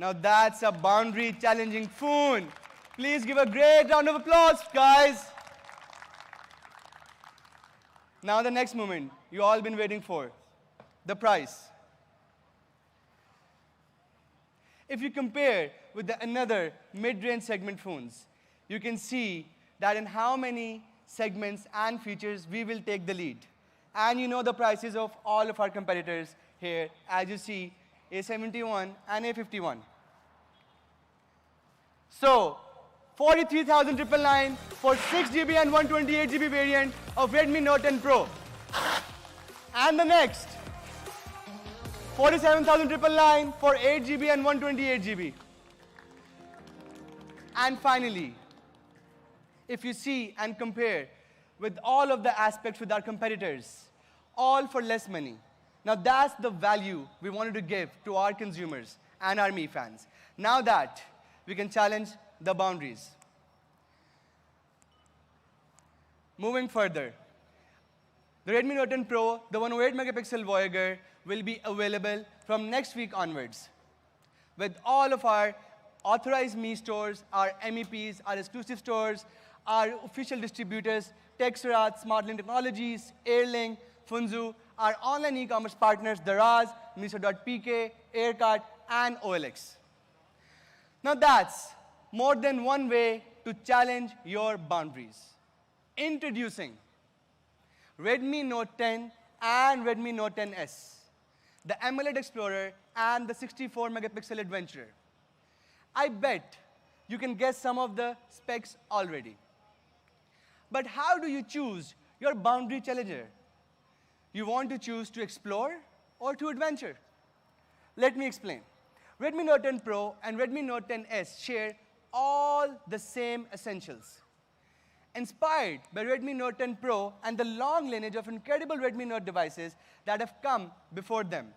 Now that's a boundary challenging phone. Please give a great round of applause, guys. Now the next moment you all been waiting for, the price. If you compare with another mid-range segment phones, you can see that in how many segments and features we will take the lead. And you know the prices of all of our competitors here, as you see, A71 and A51. So, 43,999 for 6GB and 128GB variant of Redmi Note 10 Pro. And the next, 47,999 for 8GB and 128GB. And finally, if you see and compare with all of the aspects with our competitors, all for less money. Now that's the value we wanted to give to our consumers and our Mi fans. Now that we can challenge the boundaries. Moving further, the Redmi Note 10 Pro, the 108 megapixel Voyager, will be available from next week onwards. With all of our authorized Mi stores, our MEPs, our exclusive stores, our official distributors, Texarat, SmartLink Technologies, Airlink, Funzu, our online e-commerce partners, Daraz, Miso.pk, Aircart, and OLX. Now that's more than one way to challenge your boundaries. Introducing Redmi Note 10 and Redmi Note 10S, the AMOLED Explorer and the 64 megapixel Adventurer. I bet you can guess some of the specs already. But how do you choose your boundary challenger? You want to choose to explore or to adventure? Let me explain. Redmi Note 10 Pro and Redmi Note 10S share all the same essentials. Inspired by Redmi Note 10 Pro and the long lineage of incredible Redmi Note devices that have come before them,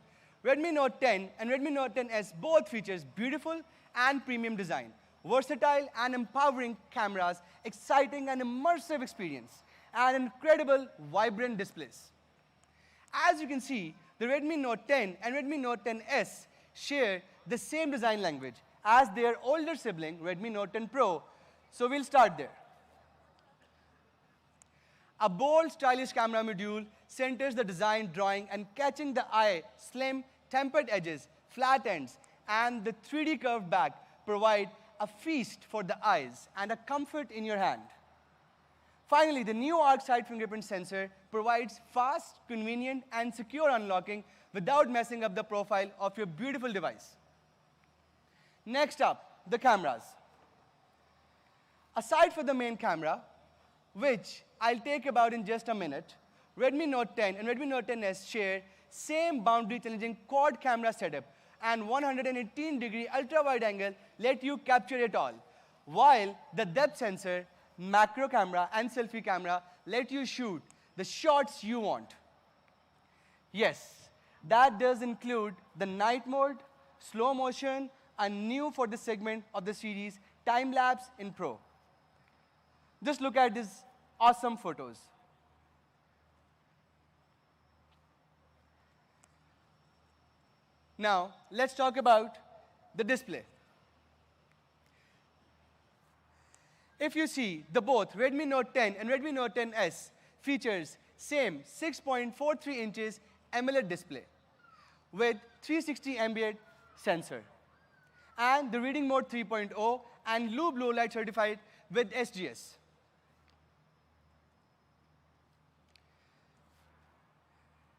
Redmi Note 10 and Redmi Note 10S both features beautiful and premium design, versatile and empowering cameras, exciting and immersive experience, and incredible vibrant displays. As you can see, the Redmi Note 10 and Redmi Note 10s share the same design language as their older sibling, Redmi Note 10 Pro, so we'll start there. A bold, stylish camera module centers the design, drawing and catching the eye. Slim, tempered edges, flat ends, and the 3D curved back provide a feast for the eyes and a comfort in your hand. Finally, the new arc side fingerprint sensor provides fast, convenient, and secure unlocking without messing up the profile of your beautiful device. Next up, the cameras. Aside from the main camera, which I'll take about in just a minute, Redmi Note 10 and Redmi Note 10s share same boundary-challenging quad camera setup, and 118-degree ultra-wide angle let you capture it all, while the depth sensor, macro camera, and selfie camera let you shoot the shots you want. Yes, that does include the night mode, slow motion, and new for this segment of the series, time-lapse in Pro. Just look at these awesome photos. Now, let's talk about the display. If you see, the both Redmi Note 10 and Redmi Note 10s features same 6.43 inches AMOLED display with 360 ambient sensor and the reading mode 3.0 and blue light certified with SGS.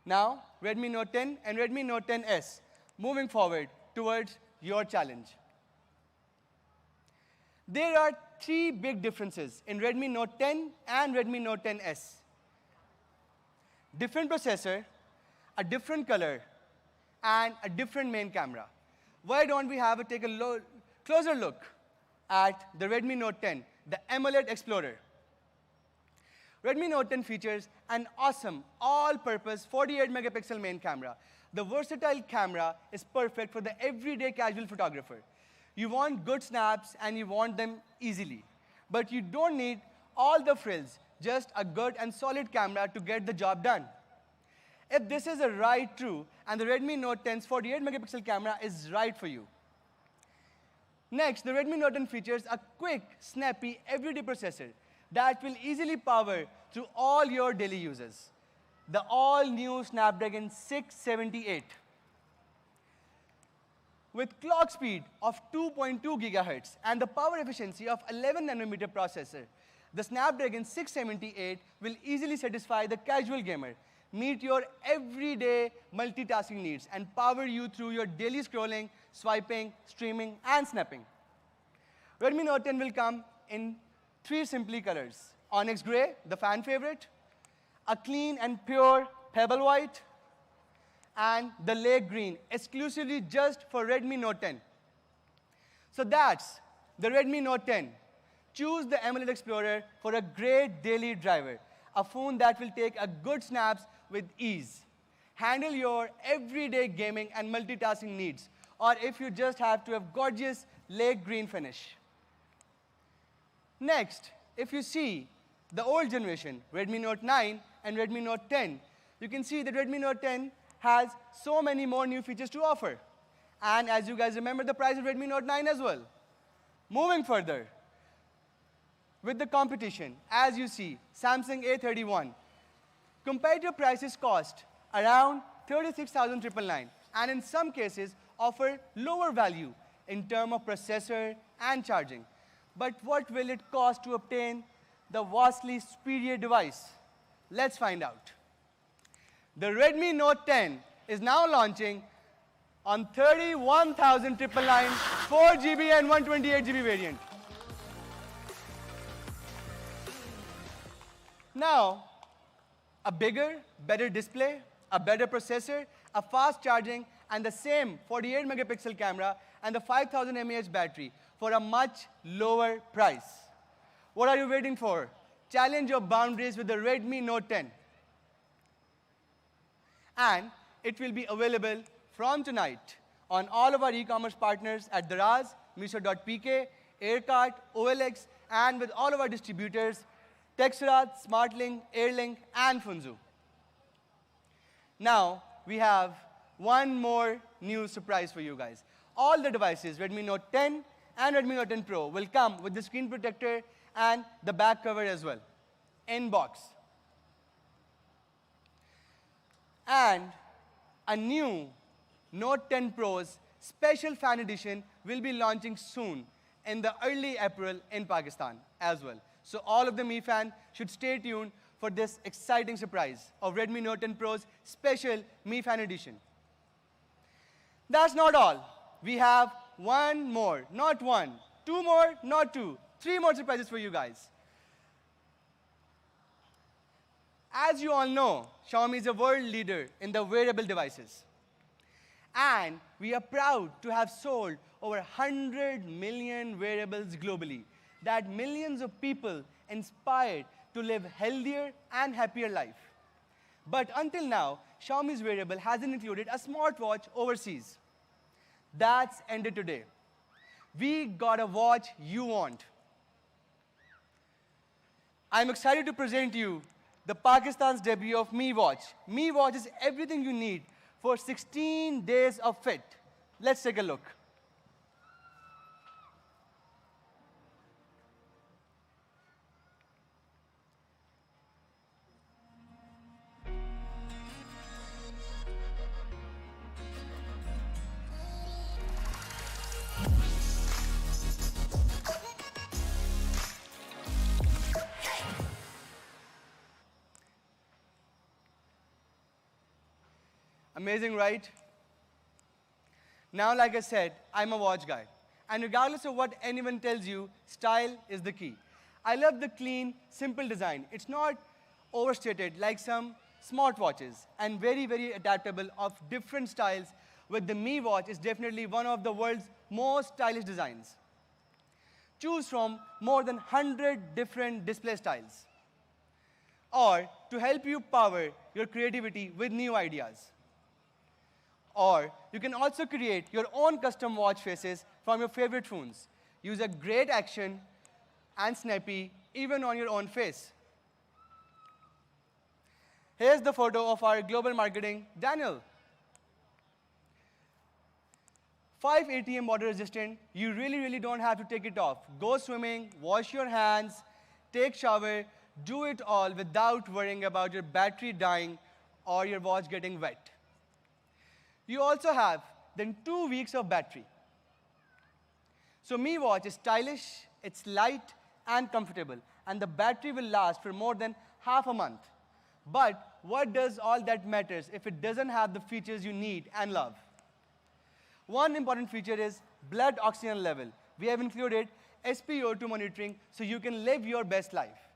Now, Redmi Note 10 and Redmi Note 10s moving forward towards your challenge. There are three big differences in Redmi Note 10 and Redmi Note 10s. Different processor, a different color, and a different main camera. Why don't we take a closer look at the Redmi Note 10, the AMOLED Explorer. Redmi Note 10 features an awesome all-purpose 48-megapixel main camera. The versatile camera is perfect for the everyday casual photographer. You want good snaps and you want them easily. But you don't need all the frills, just a good and solid camera to get the job done. If this is a right true, and the Redmi Note 10's 48-megapixel camera is right for you. Next, the Redmi Note 10 features a quick, snappy, everyday processor that will easily power through all your daily uses. The all-new Snapdragon 678. With clock speed of 2.2 gigahertz and the power efficiency of 11 nanometer processor, the Snapdragon 678 will easily satisfy the casual gamer, meet your everyday multitasking needs, and power you through your daily scrolling, swiping, streaming, and snapping. Redmi Note 10 will come in three simply colors: Onyx Gray, the fan favorite, a clean and pure pebble white, and the lake green, exclusively just for Redmi Note 10. So that's the Redmi Note 10. Choose the AMOLED Explorer for a great daily driver, a phone that will take a good snaps with ease, handle your everyday gaming and multitasking needs, or if you just have to have gorgeous lake green finish. Next, if you see the old generation, Redmi Note 9 and Redmi Note 10, you can see that Redmi Note 10 has so many more new features to offer. And as you guys remember, the price of Redmi Note 9 as well. Moving further, with the competition, as you see, Samsung A31, competitor prices cost around 36,999, and in some cases offer lower value in terms of processor and charging. But what will it cost to obtain the vastly superior device? Let's find out. The Redmi Note 10 is now launching on 31,999 4GB and 128GB variant. Now, a bigger, better display, a better processor, a fast charging, and the same 48-megapixel camera and the 5,000 mAh battery for a much lower price. What are you waiting for? Challenge your boundaries with the Redmi Note 10. And it will be available from tonight on all of our e-commerce partners at Daraz, Miso.pk, Aircart, OLX, and with all of our distributors, Texrat, SmartLink, Airlink, and Funzu. Now, we have one more new surprise for you guys. All the devices, Redmi Note 10 and Redmi Note 10 Pro, will come with the screen protector and the back cover as well, in box. And a new Note 10 Pro's special fan edition will be launching soon in the early April in Pakistan as well. So all of the Mi fans should stay tuned for this exciting surprise of Redmi Note 10 Pro's special Mi fan edition. That's not all. We have one more, not one, two more, not two, three more surprises for you guys. As you all know, Xiaomi is a world leader in the wearable devices. And we are proud to have sold over 100 million wearables globally, that millions of people inspired to live healthier and happier life. But until now, Xiaomi's wearable hasn't included a smartwatch overseas. That's ended today. We got a watch you want. I'm excited to present you the Pakistan's debut of Mi Watch. Mi Watch is everything you need for 16 days of fit. Let's take a look. Amazing, right? Now, like I said, I'm a watch guy. And regardless of what anyone tells you, style is the key. I love the clean, simple design. It's not overstated like some smartwatches, and very, very adaptable of different styles. With the Mi Watch is definitely one of the world's most stylish designs. Choose from more than 100 different display styles, or to help you power your creativity with new ideas. Or you can also create your own custom watch faces from your favorite phones. Use a great action and snappy even on your own face. Here's the photo of our global marketing, Daniel. 5 ATM water resistant, you really don't have to take it off. Go swimming, wash your hands, take shower, do it all without worrying about your battery dying or your watch getting wet. You also have then 2 weeks of battery. So Mi Watch is stylish, it's light and comfortable, and the battery will last for more than half a month. But what does all that matters if it doesn't have the features you need and love? One important feature is blood oxygen level. We have included SpO2 monitoring so you can live your best life.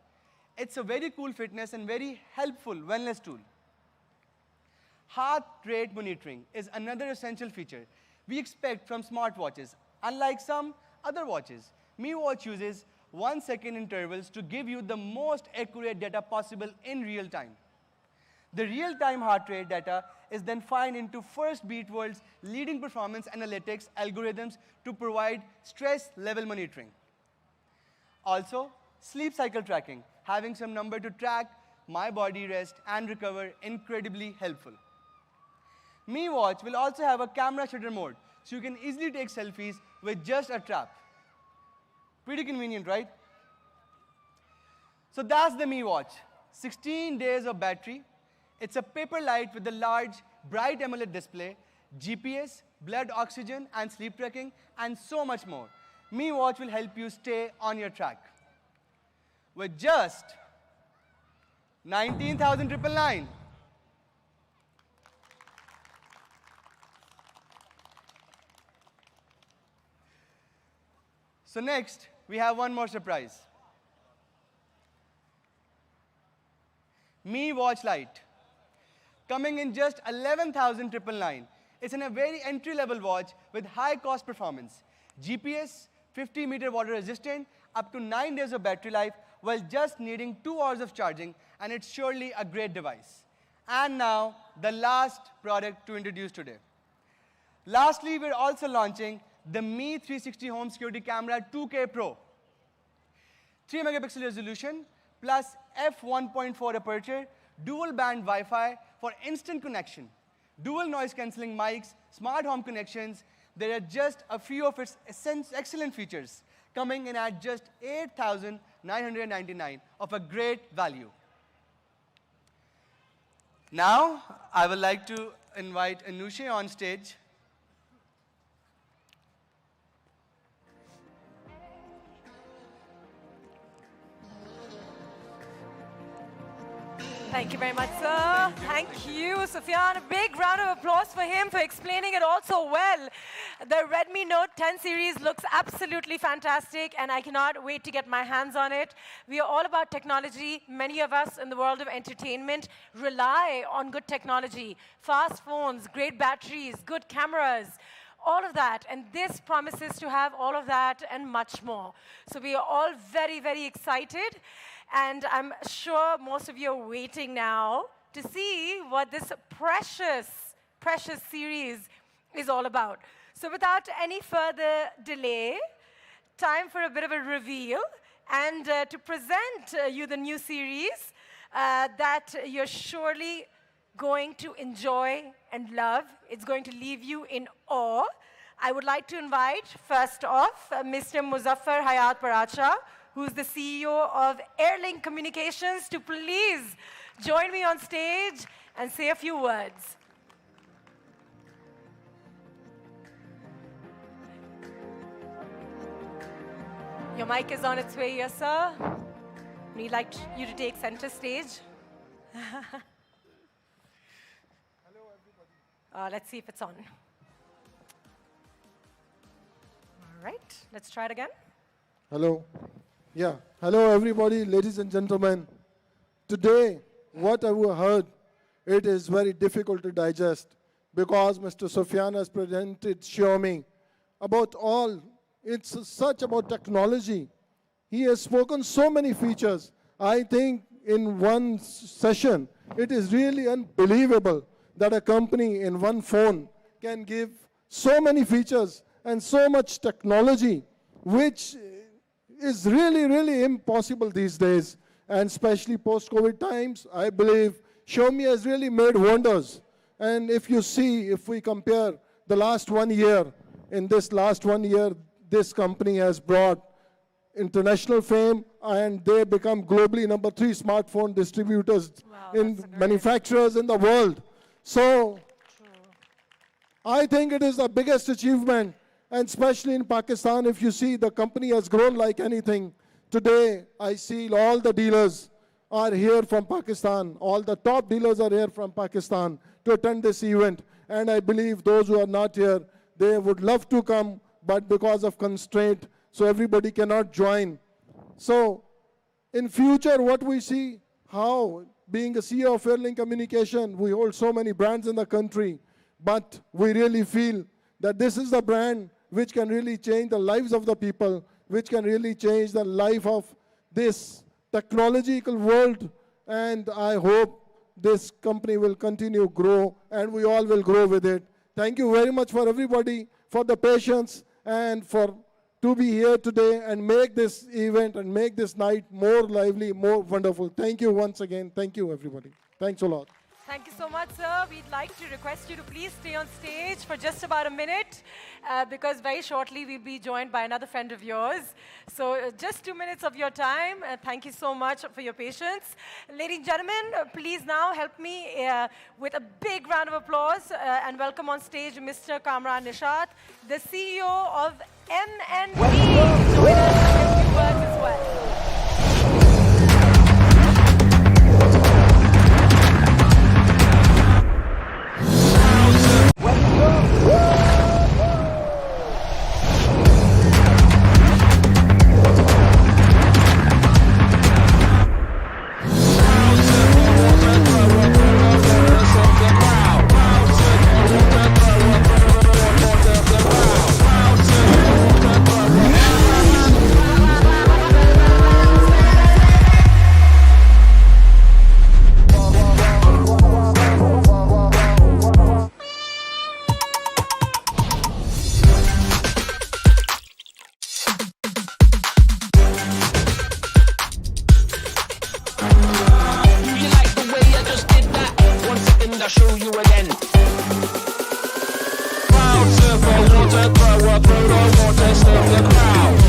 It's a very cool fitness and very helpful wellness tool. Heart rate monitoring is another essential feature we expect from smartwatches. Unlike some other watches, Mi Watch uses 1-second intervals to give you the most accurate data possible in real time. The real-time heart rate data is then fed into First Beat World's leading performance analytics algorithms to provide stress level monitoring. Also, sleep cycle tracking, having some number to track my body rest and recover, incredibly helpful. Mi Watch will also have a camera shutter mode, so you can easily take selfies with just a tap. Pretty convenient, right? So that's the Mi Watch. 16 days of battery. It's a paper light with a large, bright AMOLED display, GPS, blood oxygen, and sleep tracking, and so much more. Mi Watch will help you stay on your track. With just 19,999. So next, we have one more surprise. Mi Watch Lite. Coming in just 11,999. It's in a very entry-level watch with high cost performance. GPS, 50-meter water resistant, up to 9 days of battery life, while just needing 2 hours of charging, and it's surely a great device. And now, the last product to introduce today. Lastly, we're also launching the Mi 360 Home Security Camera 2K Pro. 3 megapixel resolution plus f1.4 aperture, dual band Wi-Fi for instant connection, dual noise cancelling mics, smart home connections. There are just a few of its excellent features coming in at just $8,999 of a great value. Now, I would like to invite Anusha on stage. Thank you very much, sir. Thank you, Sufyan. A big round of applause for him for explaining it all so well. The Redmi Note 10 series looks absolutely fantastic, and I cannot wait to get my hands on it. We are all about technology. Many of us in the world of entertainment rely on good technology. Fast phones, great batteries, good cameras, all of that. And this promises to have all of that and much more. So we are all very, very excited. And I'm sure most of you are waiting now to see what this precious, precious series is all about. So without any further delay, time for a bit of a reveal and to present you the new series that you're surely going to enjoy and love. It's going to leave you in awe. I would like to invite, first off, Mr. Muzaffar Hayat Paracha, who's the CEO of Airlink Communications, to please join me on stage and say a few words. Your mic is on its way here, sir. We'd like you to take center stage. Hello, everybody. Let's see if it's on. All right, let's try it again. Hello. Yeah. Hello, everybody, ladies and gentlemen. Today, what I've heard, it is very difficult to digest because Mr. Sufyan has presented Xiaomi about all. It's such about technology. He has spoken so many features. I think in one session, it is really unbelievable that a company in one phone can give so many features and so much technology, which is really, really impossible these days. And especially post-COVID times, I believe Xiaomi has really made wonders. And if you see, if we compare the last 1 year, in this last 1 year, this company has brought international fame, and they become globally number 3 smartphone distributors in manufacturers in the world. So I think it is the biggest achievement, and especially in Pakistan, if you see, the company has grown like anything. Today, I see all the dealers are here from Pakistan. All the top dealers are here from Pakistan to attend this event. And I believe those who are not here, they would love to come, but because of constraint, so everybody cannot join. So in future, what we see, how being a CEO of Airlink Communication, we hold so many brands in the country, but we really feel that this is the brand which can really change the lives of the people, which can really change the life of this technological world. And I hope this company will continue to grow, and we all will grow with it. Thank you very much for everybody, for the patience, and for to be here today and make this event and make this night more lively, more wonderful. Thank you once again. Thank you, everybody. Thanks a lot. Thank you so much, sir. We'd like to request you to please stay on stage for just about a minute because very shortly we'll be joined by another friend of yours. So just 2 minutes of your time. Thank you so much for your patience. Ladies and gentlemen, please now help me with a big round of applause and welcome on stage Mr. Kamran Nishat, the CEO of MNB, to join us and give a few words as well. do you again. Crowd surfer, water thrower, through the water, surf the crowd.